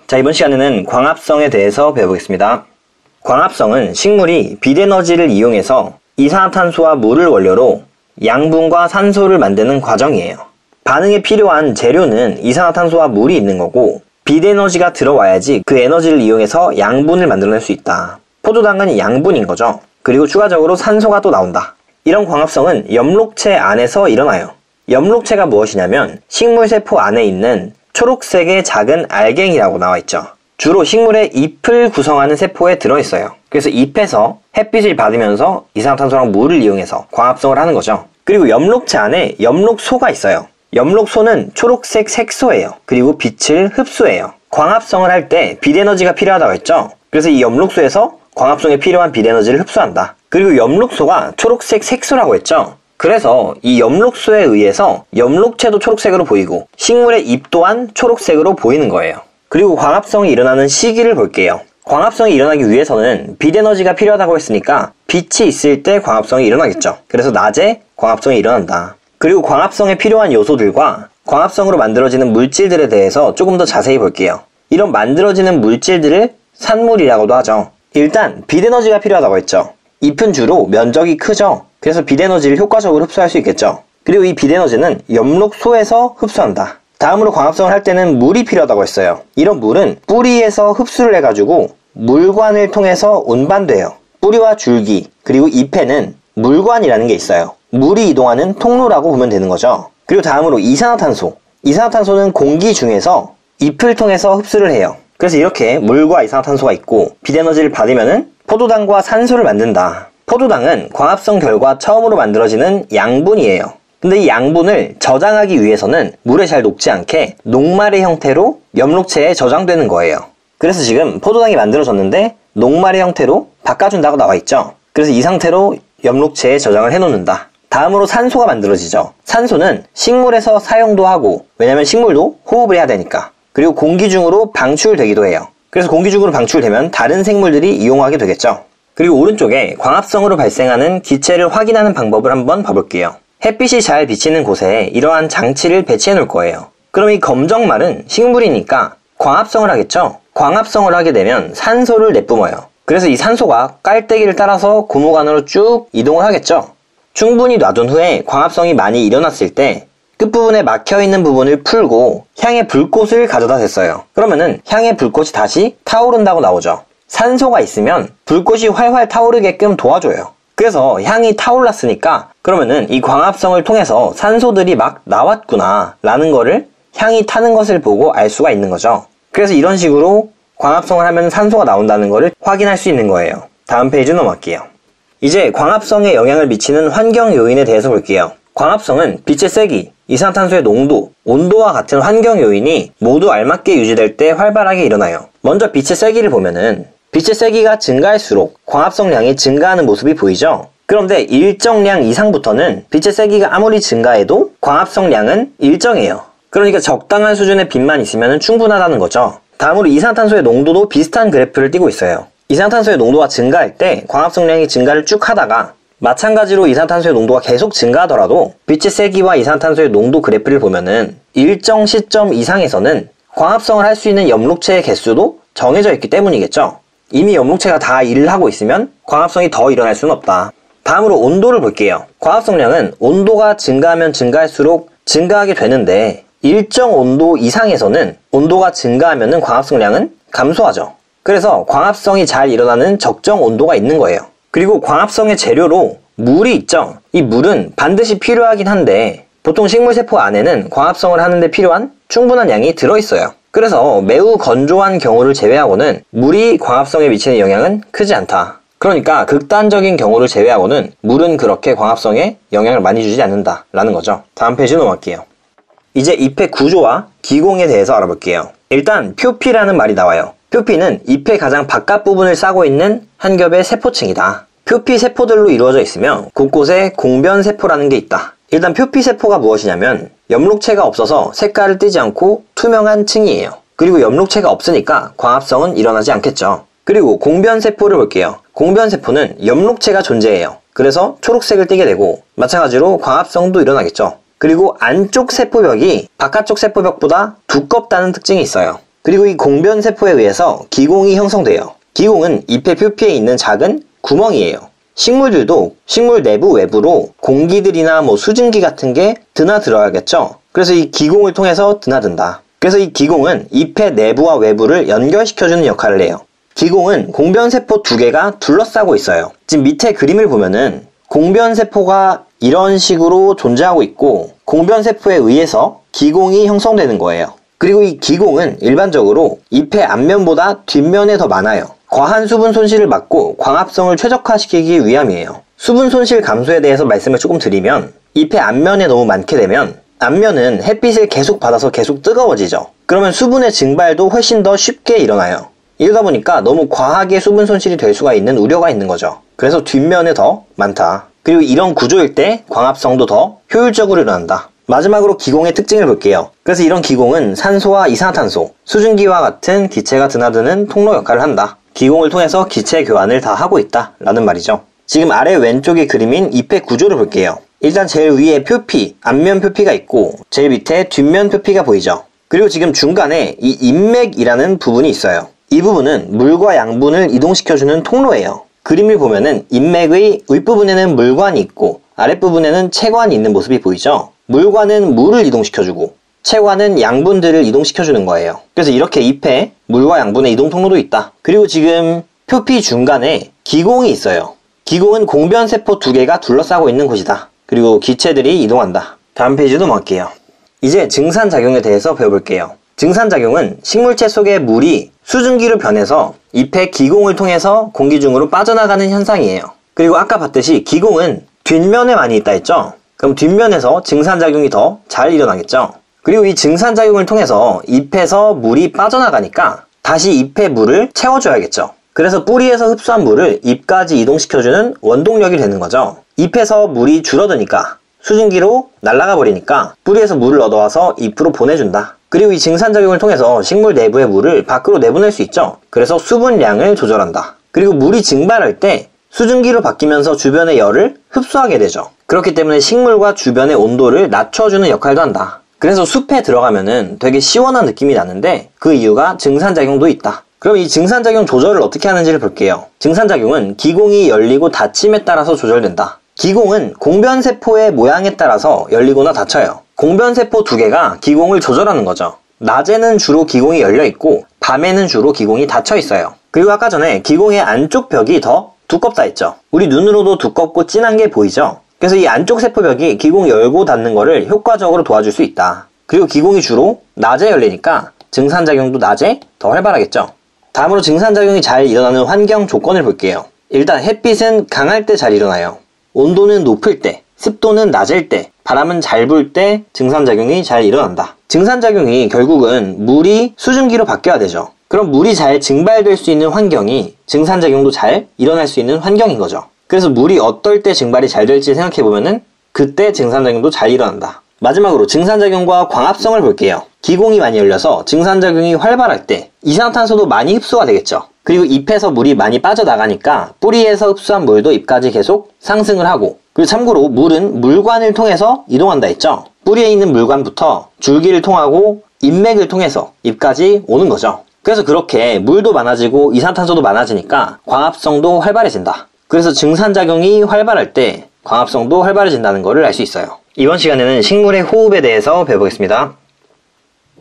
자, 이번 시간에는 광합성에 대해서 배워보겠습니다. 광합성은 식물이 빛에너지를 이용해서 이산화탄소와 물을 원료로 양분과 산소를 만드는 과정이에요. 반응에 필요한 재료는 이산화탄소와 물이 있는 거고, 빛에너지가 들어와야지 그 에너지를 이용해서 양분을 만들어낼 수 있다. 포도당은 양분인 거죠. 그리고 추가적으로 산소가 또 나온다. 이런 광합성은 엽록체 안에서 일어나요. 엽록체가 무엇이냐면 식물 세포 안에 있는 초록색의 작은 알갱이라고 나와 있죠. 주로 식물의 잎을 구성하는 세포에 들어있어요. 그래서 잎에서 햇빛을 받으면서 이산화탄소랑 물을 이용해서 광합성을 하는 거죠. 그리고 엽록체 안에 엽록소가 있어요. 엽록소는 초록색 색소예요. 그리고 빛을 흡수해요. 광합성을 할 때 빛에너지가 필요하다고 했죠. 그래서 이 엽록소에서 광합성에 필요한 빛에너지를 흡수한다. 그리고 엽록소가 초록색 색소라고 했죠. 그래서 이 엽록소에 의해서 엽록체도 초록색으로 보이고 식물의 잎 또한 초록색으로 보이는 거예요. 그리고 광합성이 일어나는 시기를 볼게요. 광합성이 일어나기 위해서는 빛에너지가 필요하다고 했으니까 빛이 있을 때 광합성이 일어나겠죠. 그래서 낮에 광합성이 일어난다. 그리고 광합성에 필요한 요소들과 광합성으로 만들어지는 물질들에 대해서 조금 더 자세히 볼게요. 이런 만들어지는 물질들을 산물이라고도 하죠. 일단 빛에너지가 필요하다고 했죠. 잎은 주로 면적이 크죠. 그래서 빛에너지를 효과적으로 흡수할 수 있겠죠. 그리고 이 빛에너지는 엽록소에서 흡수한다. 다음으로 광합성을 할 때는 물이 필요하다고 했어요. 이런 물은 뿌리에서 흡수를 해가지고 물관을 통해서 운반돼요. 뿌리와 줄기, 그리고 잎에는 물관이라는 게 있어요. 물이 이동하는 통로라고 보면 되는 거죠. 그리고 다음으로 이산화탄소. 이산화탄소는 공기 중에서 잎을 통해서 흡수를 해요. 그래서 이렇게 물과 이산화탄소가 있고 빛에너지를 받으면은 포도당과 산소를 만든다. 포도당은 광합성 결과 처음으로 만들어지는 양분이에요. 근데 이 양분을 저장하기 위해서는 물에 잘 녹지 않게 녹말의 형태로 엽록체에 저장되는 거예요. 그래서 지금 포도당이 만들어졌는데 녹말의 형태로 바꿔준다고 나와 있죠. 그래서 이 상태로 엽록체에 저장을 해놓는다. 다음으로 산소가 만들어지죠. 산소는 식물에서 사용도 하고, 왜냐면 식물도 호흡을 해야 되니까. 그리고 공기 중으로 방출되기도 해요. 그래서 공기 중으로 방출되면 다른 생물들이 이용하게 되겠죠. 그리고 오른쪽에 광합성으로 발생하는 기체를 확인하는 방법을 한번 봐볼게요. 햇빛이 잘 비치는 곳에 이러한 장치를 배치해 놓을 거예요. 그럼 이 검정말은 식물이니까 광합성을 하겠죠? 광합성을 하게 되면 산소를 내뿜어요. 그래서 이 산소가 깔때기를 따라서 고무 안으로 쭉 이동을 하겠죠? 충분히 놔둔 후에 광합성이 많이 일어났을 때 끝부분에 막혀있는 부분을 풀고 향의 불꽃을 가져다 댔어요. 그러면은 향의 불꽃이 다시 타오른다고 나오죠. 산소가 있으면 불꽃이 활활 타오르게끔 도와줘요. 그래서 향이 타올랐으니까 그러면은 이 광합성을 통해서 산소들이 막 나왔구나 라는 거를 향이 타는 것을 보고 알 수가 있는 거죠. 그래서 이런 식으로 광합성을 하면 산소가 나온다는 거를 확인할 수 있는 거예요. 다음 페이지 넘어갈게요. 이제 광합성에 영향을 미치는 환경 요인에 대해서 볼게요. 광합성은 빛의 세기, 이산화탄소의 농도, 온도와 같은 환경 요인이 모두 알맞게 유지될 때 활발하게 일어나요. 먼저 빛의 세기를 보면은 빛의 세기가 증가할수록 광합성량이 증가하는 모습이 보이죠? 그런데 일정량 이상부터는 빛의 세기가 아무리 증가해도 광합성량은 일정해요. 그러니까 적당한 수준의 빛만 있으면 충분하다는 거죠. 다음으로 이산화탄소의 농도도 비슷한 그래프를 띄고 있어요. 이산화탄소의 농도가 증가할 때 광합성량이 증가를 쭉 하다가 마찬가지로 이산화탄소의 농도가 계속 증가하더라도 빛의 세기와 이산화탄소의 농도 그래프를 보면은 일정 시점 이상에서는 광합성을 할 수 있는 엽록체의 개수도 정해져 있기 때문이겠죠. 이미 엽록체가 다 일을 하고 있으면 광합성이 더 일어날 수는 없다. 다음으로 온도를 볼게요. 광합성량은 온도가 증가하면 증가할수록 증가하게 되는데 일정 온도 이상에서는 온도가 증가하면 광합성량은 감소하죠. 그래서 광합성이 잘 일어나는 적정 온도가 있는 거예요. 그리고 광합성의 재료로 물이 있죠. 이 물은 반드시 필요하긴 한데 보통 식물세포 안에는 광합성을 하는데 필요한 충분한 양이 들어있어요. 그래서 매우 건조한 경우를 제외하고는 물이 광합성에 미치는 영향은 크지 않다. 그러니까 극단적인 경우를 제외하고는 물은 그렇게 광합성에 영향을 많이 주지 않는다 라는 거죠. 다음 페이지 넘어갈게요. 이제 잎의 구조와 기공에 대해서 알아볼게요. 일단 표피라는 말이 나와요. 표피는 잎의 가장 바깥 부분을 싸고 있는 한 겹의 세포층이다. 표피 세포들로 이루어져 있으며 곳곳에 공변세포라는 게 있다. 일단 표피 세포가 무엇이냐면 엽록체가 없어서 색깔을 띠지 않고 투명한 층이에요. 그리고 엽록체가 없으니까 광합성은 일어나지 않겠죠. 그리고 공변세포를 볼게요. 공변세포는 엽록체가 존재해요. 그래서 초록색을 띠게 되고 마찬가지로 광합성도 일어나겠죠. 그리고 안쪽 세포벽이 바깥쪽 세포벽보다 두껍다는 특징이 있어요. 그리고 이 공변세포에 의해서 기공이 형성돼요. 기공은 잎의 표피에 있는 작은 구멍이에요. 식물들도 식물 내부 외부로 공기들이나 수증기 같은 게 드나들어야겠죠. 그래서 이 기공을 통해서 드나든다. 그래서 이 기공은 잎의 내부와 외부를 연결시켜주는 역할을 해요. 기공은 공변세포 2개가 둘러싸고 있어요. 지금 밑에 그림을 보면은 공변세포가 이런 식으로 존재하고 있고 공변세포에 의해서 기공이 형성되는 거예요. 그리고 이 기공은 일반적으로 잎의 앞면보다 뒷면에 더 많아요. 과한 수분 손실을 막고 광합성을 최적화시키기 위함이에요. 수분 손실 감소에 대해서 말씀을 조금 드리면 잎의 앞면에 너무 많게 되면 앞면은 햇빛을 계속 받아서 계속 뜨거워지죠. 그러면 수분의 증발도 훨씬 더 쉽게 일어나요. 이러다 보니까 너무 과하게 수분 손실이 될 수가 있는 우려가 있는 거죠. 그래서 뒷면에 더 많다. 그리고 이런 구조일 때 광합성도 더 효율적으로 일어난다. 마지막으로 기공의 특징을 볼게요. 그래서 이런 기공은 산소와 이산화탄소, 수증기와 같은 기체가 드나드는 통로 역할을 한다. 기공을 통해서 기체 교환을 다 하고 있다 라는 말이죠. 지금 아래 왼쪽의 그림인 잎의 구조를 볼게요. 일단 제일 위에 표피, 앞면 표피가 있고 제일 밑에 뒷면 표피가 보이죠. 그리고 지금 중간에 이 잎맥이라는 부분이 있어요. 이 부분은 물과 양분을 이동시켜주는 통로예요. 그림을 보면은 잎맥의 윗부분에는 물관이 있고 아랫부분에는 체관이 있는 모습이 보이죠. 물관은 물을 이동시켜주고 체관은 양분들을 이동시켜주는 거예요. 그래서 이렇게 잎에 물과 양분의 이동 통로도 있다. 그리고 지금 표피 중간에 기공이 있어요. 기공은 공변세포 2개가 둘러싸고 있는 곳이다. 그리고 기체들이 이동한다. 다음 페이지 넘어갈게요. 이제 증산작용에 대해서 배워볼게요. 증산작용은 식물체 속의 물이 수증기로 변해서 잎의 기공을 통해서 공기 중으로 빠져나가는 현상이에요. 그리고 아까 봤듯이 기공은 뒷면에 많이 있다 했죠? 그럼 뒷면에서 증산작용이 더 잘 일어나겠죠? 그리고 이 증산작용을 통해서 잎에서 물이 빠져나가니까 다시 잎의 물을 채워줘야겠죠? 그래서 뿌리에서 흡수한 물을 잎까지 이동시켜주는 원동력이 되는 거죠. 잎에서 물이 줄어드니까 수증기로 날아가 버리니까 뿌리에서 물을 얻어와서 잎으로 보내준다. 그리고 이 증산작용을 통해서 식물 내부의 물을 밖으로 내보낼 수 있죠. 그래서 수분량을 조절한다. 그리고 물이 증발할 때 수증기로 바뀌면서 주변의 열을 흡수하게 되죠. 그렇기 때문에 식물과 주변의 온도를 낮춰주는 역할도 한다. 그래서 숲에 들어가면은 되게 시원한 느낌이 나는데 그 이유가 증산작용도 있다. 그럼 이 증산작용 조절을 어떻게 하는지를 볼게요. 증산작용은 기공이 열리고 닫힘에 따라서 조절된다. 기공은 공변세포의 모양에 따라서 열리거나 닫혀요. 공변세포 2개가 기공을 조절하는 거죠. 낮에는 주로 기공이 열려있고 밤에는 주로 기공이 닫혀있어요. 그리고 아까 전에 기공의 안쪽 벽이 더 두껍다 했죠. 우리 눈으로도 두껍고 진한 게 보이죠. 그래서 이 안쪽 세포벽이 기공 열고 닫는 거를 효과적으로 도와줄 수 있다. 그리고 기공이 주로 낮에 열리니까 증산작용도 낮에 더 활발하겠죠. 다음으로 증산작용이 잘 일어나는 환경 조건을 볼게요. 일단 햇빛은 강할 때 잘 일어나요. 온도는 높을 때, 습도는 낮을 때, 바람은 잘 불 때 증산작용이 잘 일어난다. 증산작용이 결국은 물이 수증기로 바뀌어야 되죠. 그럼 물이 잘 증발될 수 있는 환경이 증산작용도 잘 일어날 수 있는 환경인 거죠. 그래서 물이 어떨 때 증발이 잘 될지 생각해보면은 그때 증산작용도 잘 일어난다. 마지막으로 증산작용과 광합성을 볼게요. 기공이 많이 열려서 증산작용이 활발할 때 이산화탄소도 많이 흡수가 되겠죠. 그리고 잎에서 물이 많이 빠져나가니까 뿌리에서 흡수한 물도 잎까지 계속 상승을 하고, 그리고 참고로 물은 물관을 통해서 이동한다 했죠. 뿌리에 있는 물관부터 줄기를 통하고 잎맥을 통해서 잎까지 오는 거죠. 그래서 그렇게 물도 많아지고 이산화탄소도 많아지니까 광합성도 활발해진다. 그래서 증산작용이 활발할 때 광합성도 활발해진다는 것을 알 수 있어요. 이번 시간에는 식물의 호흡에 대해서 배워보겠습니다.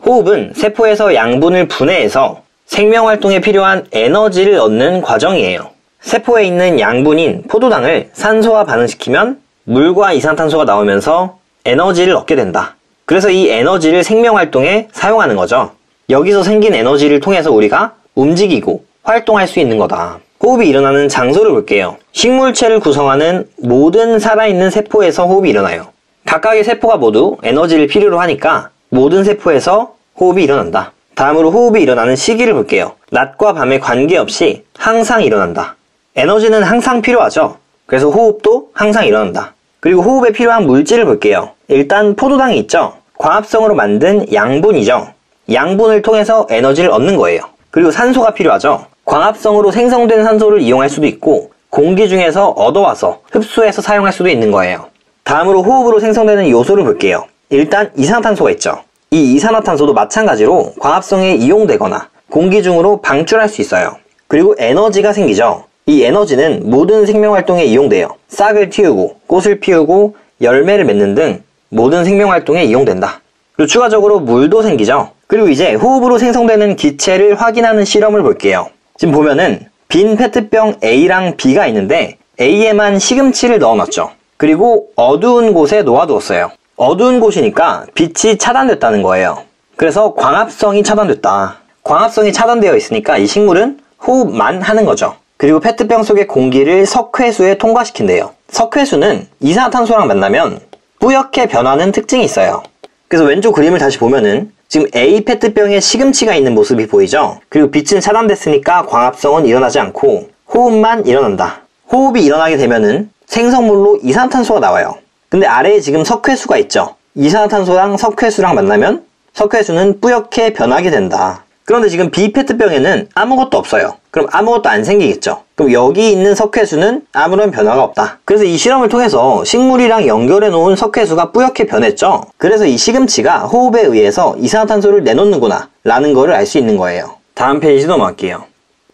호흡은 세포에서 양분을 분해해서 생명활동에 필요한 에너지를 얻는 과정이에요. 세포에 있는 양분인 포도당을 산소와 반응시키면 물과 이산탄소가 나오면서 에너지를 얻게 된다. 그래서 이 에너지를 생명활동에 사용하는 거죠. 여기서 생긴 에너지를 통해서 우리가 움직이고 활동할 수 있는 거다. 호흡이 일어나는 장소를 볼게요. 식물체를 구성하는 모든 살아있는 세포에서 호흡이 일어나요. 각각의 세포가 모두 에너지를 필요로 하니까 모든 세포에서 호흡이 일어난다. 다음으로 호흡이 일어나는 시기를 볼게요. 낮과 밤에 관계없이 항상 일어난다. 에너지는 항상 필요하죠. 그래서 호흡도 항상 일어난다. 그리고 호흡에 필요한 물질을 볼게요. 일단 포도당이 있죠. 광합성으로 만든 양분이죠. 양분을 통해서 에너지를 얻는 거예요. 그리고 산소가 필요하죠. 광합성으로 생성된 산소를 이용할 수도 있고 공기 중에서 얻어와서 흡수해서 사용할 수도 있는 거예요. 다음으로 호흡으로 생성되는 요소를 볼게요. 일단 이산화탄소가 있죠. 이 이산화탄소도 마찬가지로 광합성에 이용되거나 공기 중으로 방출할 수 있어요. 그리고 에너지가 생기죠. 이 에너지는 모든 생명활동에 이용돼요. 싹을 틔우고 꽃을 피우고 열매를 맺는 등 모든 생명활동에 이용된다. 그리고 추가적으로 물도 생기죠. 그리고 이제 호흡으로 생성되는 기체를 확인하는 실험을 볼게요. 지금 보면은 빈 페트병 A랑 B가 있는데 A에만 시금치를 넣어놨죠. 그리고 어두운 곳에 놓아두었어요. 어두운 곳이니까 빛이 차단됐다는 거예요. 그래서 광합성이 차단됐다. 광합성이 차단되어 있으니까 이 식물은 호흡만 하는 거죠. 그리고 페트병 속의 공기를 석회수에 통과시킨대요. 석회수는 이산화탄소랑 만나면 뿌옇게 변하는 특징이 있어요. 그래서 왼쪽 그림을 다시 보면은 지금 A 페트병에 시금치가 있는 모습이 보이죠? 그리고 빛은 차단됐으니까 광합성은 일어나지 않고 호흡만 일어난다. 호흡이 일어나게 되면은 생성물로 이산화탄소가 나와요. 근데 아래에 지금 석회수가 있죠? 이산화탄소랑 석회수랑 만나면 석회수는 뿌옇게 변하게 된다. 그런데 지금 B 페트병에는 아무것도 없어요. 그럼 아무것도 안 생기겠죠? 그럼 여기 있는 석회수는 아무런 변화가 없다. 그래서 이 실험을 통해서 식물이랑 연결해 놓은 석회수가 뿌옇게 변했죠? 그래서 이 시금치가 호흡에 의해서 이산화탄소를 내놓는구나 라는 거를 알 수 있는 거예요. 다음 페이지 넘어갈게요.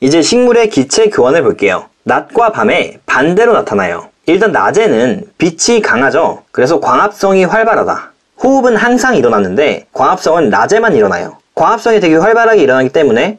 이제 식물의 기체 교환을 볼게요. 낮과 밤에 반대로 나타나요. 일단 낮에는 빛이 강하죠? 그래서 광합성이 활발하다. 호흡은 항상 일어나는데 광합성은 낮에만 일어나요. 광합성이 되게 활발하게 일어나기 때문에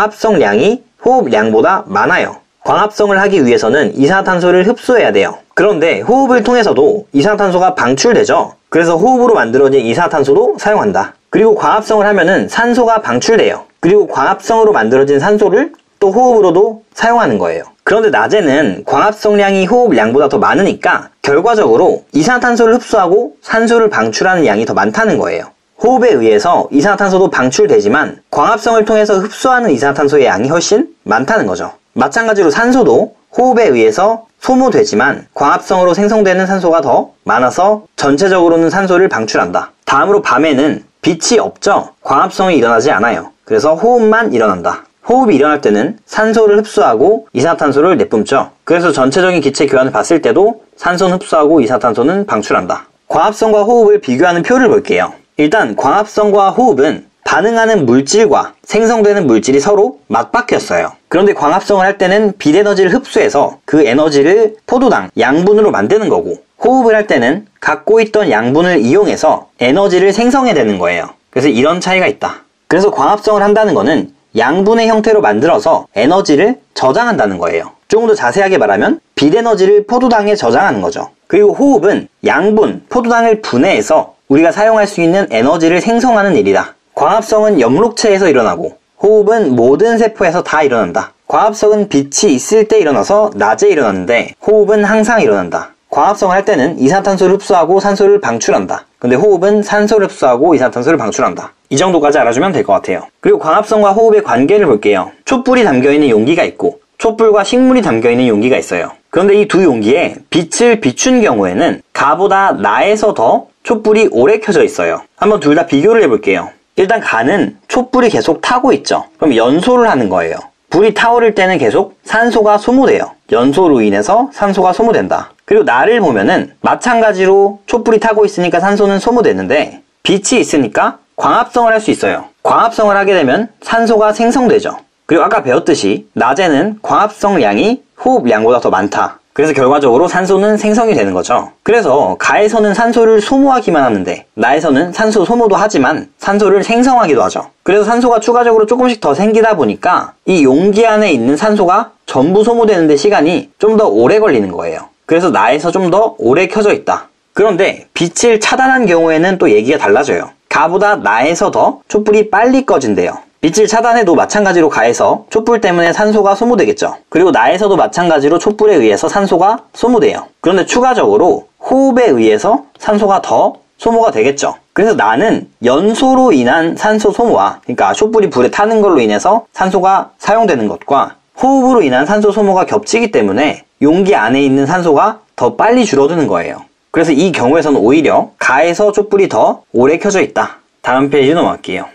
광합성량이 호흡량보다 많아요. 광합성을 하기 위해서는 이산화탄소를 흡수해야 돼요. 그런데 호흡을 통해서도 이산화탄소가 방출되죠. 그래서 호흡으로 만들어진 이산화탄소도 사용한다. 그리고 광합성을 하면은 산소가 방출돼요. 그리고 광합성으로 만들어진 산소를 또 호흡으로도 사용하는 거예요. 그런데 낮에는 광합성량이 호흡량보다 더 많으니까 결과적으로 이산화탄소를 흡수하고 산소를 방출하는 양이 더 많다는 거예요. 호흡에 의해서 이산화탄소도 방출되지만 광합성을 통해서 흡수하는 이산화탄소의 양이 훨씬 많다는 거죠. 마찬가지로 산소도 호흡에 의해서 소모되지만 광합성으로 생성되는 산소가 더 많아서 전체적으로는 산소를 방출한다. 다음으로 밤에는 빛이 없죠? 광합성이 일어나지 않아요. 그래서 호흡만 일어난다. 호흡이 일어날 때는 산소를 흡수하고 이산화탄소를 내뿜죠. 그래서 전체적인 기체 교환을 봤을 때도 산소는 흡수하고 이산화탄소는 방출한다. 광합성과 호흡을 비교하는 표를 볼게요. 일단 광합성과 호흡은 반응하는 물질과 생성되는 물질이 서로 맞바뀌었어요. 그런데 광합성을 할 때는 빛에너지를 흡수해서 그 에너지를 포도당, 양분으로 만드는 거고, 호흡을 할 때는 갖고 있던 양분을 이용해서 에너지를 생성해내는 거예요. 그래서 이런 차이가 있다. 그래서 광합성을 한다는 거는 양분의 형태로 만들어서 에너지를 저장한다는 거예요. 조금 더 자세하게 말하면 빛에너지를 포도당에 저장하는 거죠. 그리고 호흡은 양분, 포도당을 분해해서 우리가 사용할 수 있는 에너지를 생성하는 일이다. 광합성은 엽록체에서 일어나고 호흡은 모든 세포에서 다 일어난다. 광합성은 빛이 있을 때 일어나서 낮에 일어나는데 호흡은 항상 일어난다. 광합성을 할 때는 이산화탄소를 흡수하고 산소를 방출한다. 근데 호흡은 산소를 흡수하고 이산화탄소를 방출한다. 이 정도까지 알아주면 될 것 같아요. 그리고 광합성과 호흡의 관계를 볼게요. 촛불이 담겨있는 용기가 있고 촛불과 식물이 담겨있는 용기가 있어요. 그런데 이 두 용기에 빛을 비춘 경우에는 가보다 나에서 더 촛불이 오래 켜져 있어요. 한번 둘 다 비교를 해볼게요. 일단 가는 촛불이 계속 타고 있죠. 그럼 연소를 하는 거예요. 불이 타오를 때는 계속 산소가 소모돼요. 연소로 인해서 산소가 소모된다. 그리고 나를 보면은 마찬가지로 촛불이 타고 있으니까 산소는 소모되는데 빛이 있으니까 광합성을 할 수 있어요. 광합성을 하게 되면 산소가 생성되죠. 그리고 아까 배웠듯이 낮에는 광합성량이 호흡량보다 더 많다. 그래서 결과적으로 산소는 생성이 되는 거죠. 그래서 가에서는 산소를 소모하기만 하는데 나에서는 산소 소모도 하지만 산소를 생성하기도 하죠. 그래서 산소가 추가적으로 조금씩 더 생기다 보니까 이 용기 안에 있는 산소가 전부 소모되는데 시간이 좀 더 오래 걸리는 거예요. 그래서 나에서 좀 더 오래 켜져 있다. 그런데 빛을 차단한 경우에는 또 얘기가 달라져요. 가보다 나에서 더 촛불이 빨리 꺼진대요. 빛을 차단해도 마찬가지로 가에서 촛불 때문에 산소가 소모되겠죠. 그리고 나에서도 마찬가지로 촛불에 의해서 산소가 소모돼요. 그런데 추가적으로 호흡에 의해서 산소가 더 소모가 되겠죠. 그래서 나는 연소로 인한 산소 소모와, 그러니까 촛불이 불에 타는 걸로 인해서 산소가 사용되는 것과 호흡으로 인한 산소 소모가 겹치기 때문에 용기 안에 있는 산소가 더 빨리 줄어드는 거예요. 그래서 이 경우에서는 오히려 가에서 촛불이 더 오래 켜져 있다. 다음 페이지 넘어갈게요.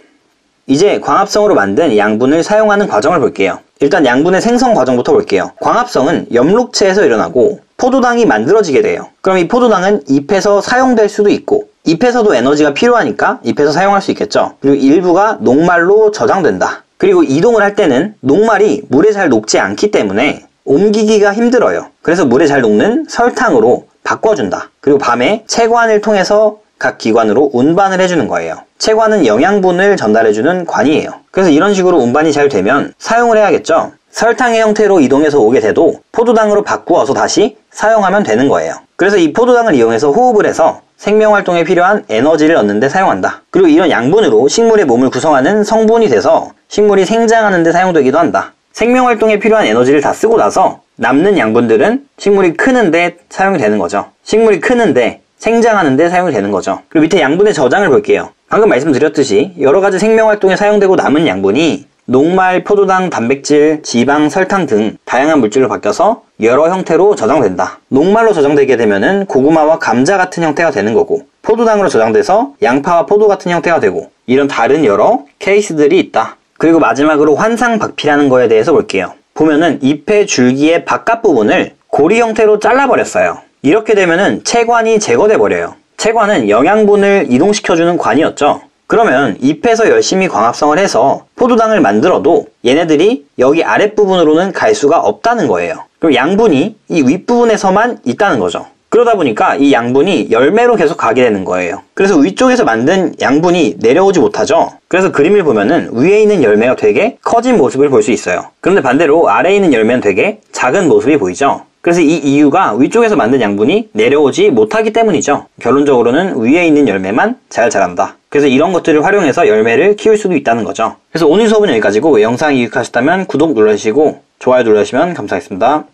이제 광합성으로 만든 양분을 사용하는 과정을 볼게요. 일단 양분의 생성 과정부터 볼게요. 광합성은 엽록체에서 일어나고 포도당이 만들어지게 돼요. 그럼 이 포도당은 잎에서 사용될 수도 있고 잎에서도 에너지가 필요하니까 잎에서 사용할 수 있겠죠. 그리고 일부가 녹말로 저장된다. 그리고 이동을 할 때는 녹말이 물에 잘 녹지 않기 때문에 옮기기가 힘들어요. 그래서 물에 잘 녹는 설탕으로 바꿔준다. 그리고 밤에 체관을 통해서 각 기관으로 운반을 해주는 거예요. 체관은 영양분을 전달해주는 관이에요. 그래서 이런 식으로 운반이 잘 되면 사용을 해야겠죠. 설탕의 형태로 이동해서 오게 돼도 포도당으로 바꾸어서 다시 사용하면 되는 거예요. 그래서 이 포도당을 이용해서 호흡을 해서 생명활동에 필요한 에너지를 얻는 데 사용한다. 그리고 이런 양분으로 식물의 몸을 구성하는 성분이 돼서 식물이 생장하는 데 사용되기도 한다. 생명활동에 필요한 에너지를 다 쓰고 나서 남는 양분들은 식물이 크는데 사용이 되는 거죠. 식물이 크는데 생장하는데 사용이 되는 거죠. 그리고 밑에 양분의 저장을 볼게요. 방금 말씀드렸듯이 여러가지 생명활동에 사용되고 남은 양분이 녹말, 포도당, 단백질, 지방, 설탕 등 다양한 물질로 바뀌어서 여러 형태로 저장된다. 녹말로 저장되게 되면은 고구마와 감자 같은 형태가 되는 거고, 포도당으로 저장돼서 양파와 포도 같은 형태가 되고, 이런 다른 여러 케이스들이 있다. 그리고 마지막으로 환상박피라는 거에 대해서 볼게요. 보면은 잎의 줄기의 바깥 부분을 고리 형태로 잘라버렸어요. 이렇게 되면은 체관이 제거돼 버려요. 체관은 영양분을 이동시켜주는 관이었죠. 그러면 잎에서 열심히 광합성을 해서 포도당을 만들어도 얘네들이 여기 아랫부분으로는 갈 수가 없다는 거예요. 그럼 양분이 이 윗부분에서만 있다는 거죠. 그러다 보니까 이 양분이 열매로 계속 가게 되는 거예요. 그래서 위쪽에서 만든 양분이 내려오지 못하죠. 그래서 그림을 보면은 위에 있는 열매가 되게 커진 모습을 볼 수 있어요. 그런데 반대로 아래에 있는 열매는 되게 작은 모습이 보이죠. 그래서 이 이유가 위쪽에서 만든 양분이 내려오지 못하기 때문이죠. 결론적으로는 위에 있는 열매만 잘 자란다. 그래서 이런 것들을 활용해서 열매를 키울 수도 있다는 거죠. 그래서 오늘 수업은 여기까지고, 영상이 유익하셨다면 구독 눌러주시고 좋아요 눌러주시면 감사하겠습니다.